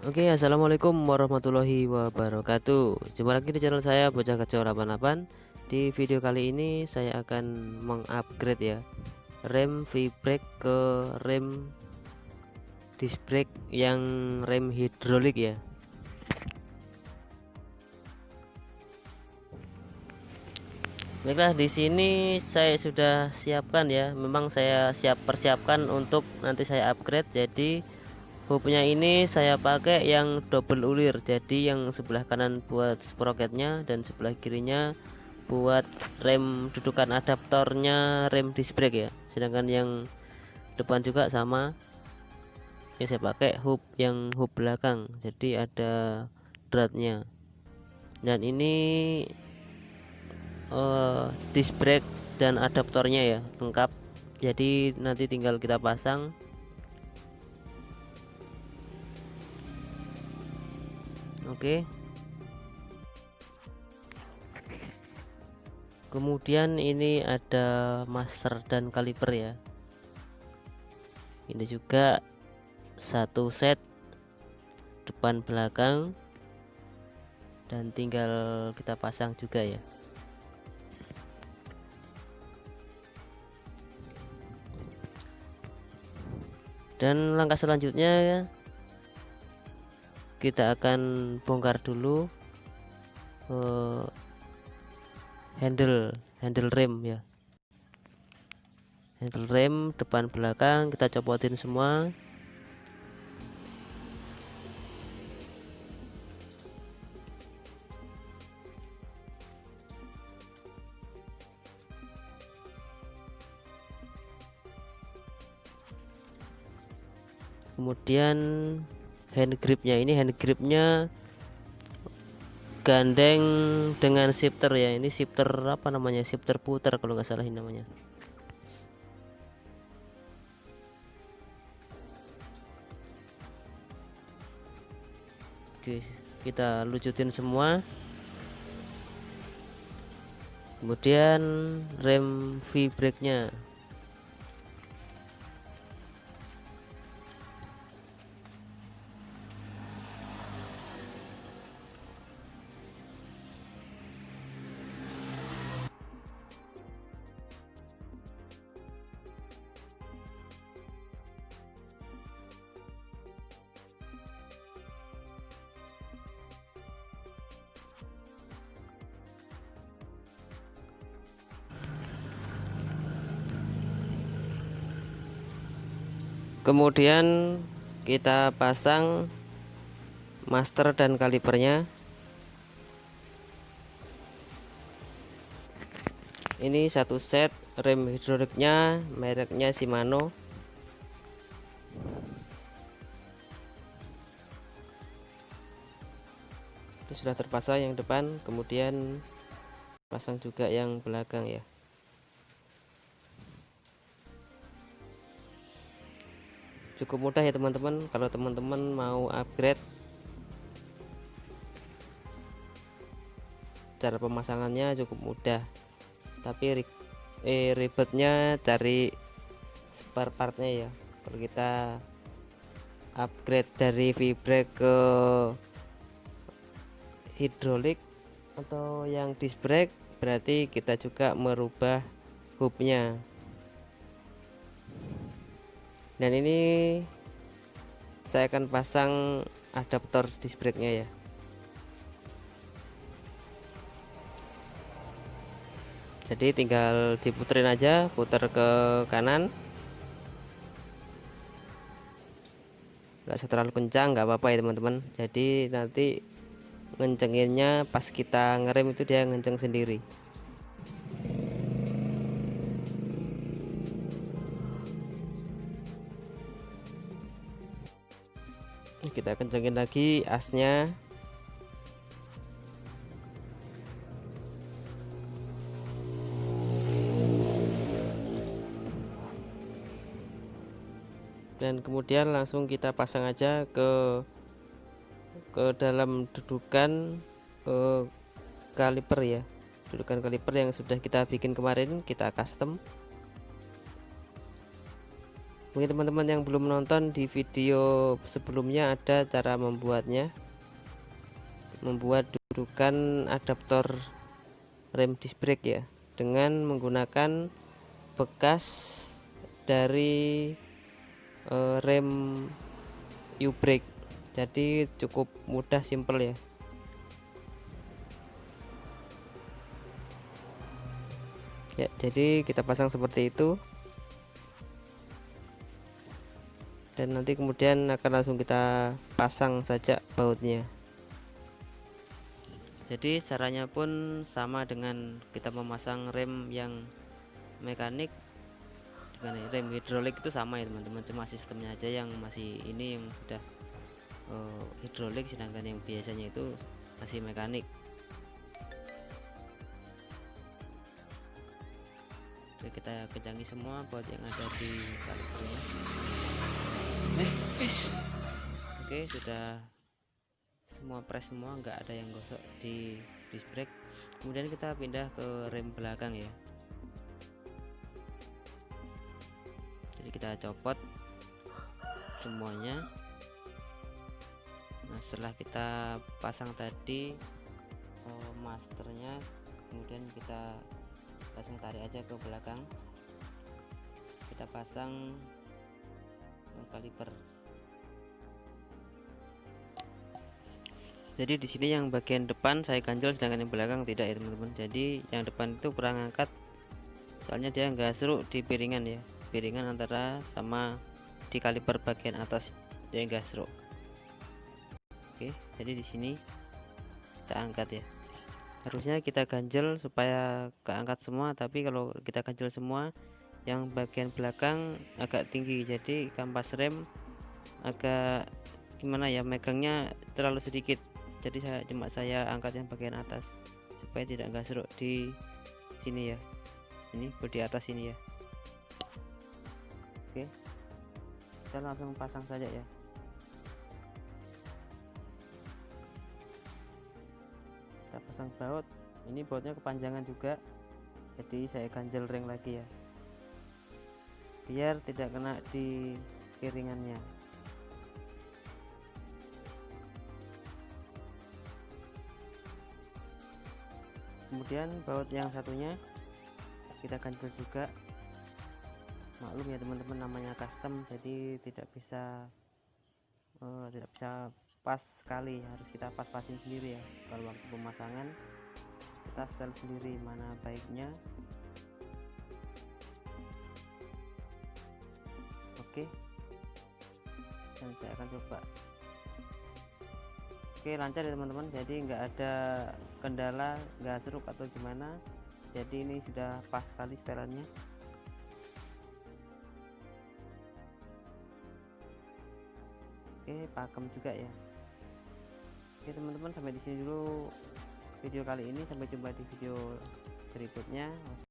Oke, assalamualaikum warahmatullahi wabarakatuh. Jumpa lagi di channel saya Bocah Kacau 88. Di video kali ini saya akan mengupgrade ya rem V-brake ke rem disc brake yang rem hidrolik ya. Baiklah, di sini saya sudah siapkan ya. Memang saya persiapkan untuk nanti saya upgrade. Jadi hubnya ini saya pakai yang double ulir, jadi yang sebelah kanan buat sprocketnya dan sebelah kirinya buat rem dudukan adaptornya rem disc brake ya. Sedangkan yang depan juga sama, ini saya pakai hub belakang, jadi ada dratnya. Dan ini disc brake dan adaptornya ya lengkap, jadi nanti tinggal kita pasang. Oke, kemudian ini ada master dan kaliper ya. Ini juga satu set depan belakang dan tinggal kita pasang juga ya. Dan langkah selanjutnya ya, kita akan bongkar dulu handle rem ya. Handle rem depan belakang kita copotin semua. Kemudian hand gripnya gandeng dengan shifter ya. Ini shifter apa namanya, shifter puter kalau nggak salah ini namanya. Oke, kita lucutin semua. Kemudian rem V-brake nya. Kemudian kita pasang master dan kalipernya. Ini satu set rem hidroliknya, mereknya Shimano. Ini sudah terpasang yang depan, kemudian pasang juga yang belakang ya. Cukup mudah ya teman-teman. Kalau teman-teman mau upgrade, cara pemasangannya cukup mudah, tapi ribetnya cari spare partnya ya. Kalau kita upgrade dari V-brake ke hidrolik atau yang disc brake, berarti kita juga merubah hubnya. Dan ini saya akan pasang adaptor disc brake nya ya. Jadi tinggal diputerin aja, putar ke kanan, nggak terlalu kencang, nggak apa-apa ya teman-teman. Jadi nanti ngencenginnya pas kita ngerem itu dia ngenceng sendiri. Kita kencengin lagi asnya. Dan kemudian langsung kita pasang aja ke dalam dudukan kaliper ya. Dudukan kaliper yang sudah kita bikin kemarin, kita custom. Mungkin teman-teman yang belum nonton di video sebelumnya ada cara membuatnya, membuat dudukan adaptor rem disc brake ya, dengan menggunakan bekas dari rem U-brake. Jadi cukup mudah, simple ya. Ya, jadi kita pasang seperti itu. Dan nanti kemudian akan langsung kita pasang saja bautnya. Jadi caranya pun sama dengan kita memasang rem yang mekanik. Dengan rem hidrolik itu sama ya teman-teman, cuma sistemnya aja yang masih ini yang sudah hidrolik, sedangkan yang biasanya itu masih mekanik. Oke, kita kencangi semua baut yang ada di kalipernya. Oke, sudah semua press semua, nggak ada yang gosok di disc brake. Kemudian kita pindah ke rem belakang ya. Jadi kita copot semuanya. Nah, setelah kita pasang tadi masternya, kemudian kita langsung tarik aja ke belakang. Kita pasang kaliper. Jadi di sini yang bagian depan saya ganjel, sedangkan yang belakang tidak ya teman-teman. Jadi yang depan itu kurang angkat, soalnya dia nggak seruk di piringan ya, piringan antara sama di kaliper bagian atas dia nggak seruk. Oke, jadi di sini kita angkat ya. Harusnya kita ganjel supaya keangkat semua, tapi kalau kita ganjel semua, yang bagian belakang agak tinggi, jadi kampas rem agak gimana ya, megangnya terlalu sedikit. Jadi saya angkat yang bagian atas supaya tidak nggak seruk di sini ya, ini bodi atas ini ya. Oke, kita langsung pasang saja ya. Kita pasang baut, ini bautnya kepanjangan juga, jadi saya ganjel ring lagi ya, biar tidak kena di piringannya. Kemudian baut yang satunya kita ganjel juga. Maklum ya teman-teman, namanya custom, jadi tidak bisa pas sekali, harus kita pas-pasin sendiri ya. Kalau waktu pemasangan kita setel sendiri mana baiknya. Oke, dan saya akan coba. Oke, lancar ya teman-teman, jadi nggak ada kendala, nggak seruk atau gimana. Jadi ini sudah pas sekali setelannya. Oke, pakem juga ya. Oke teman-teman, sampai di sini dulu video kali ini, sampai jumpa di video berikutnya.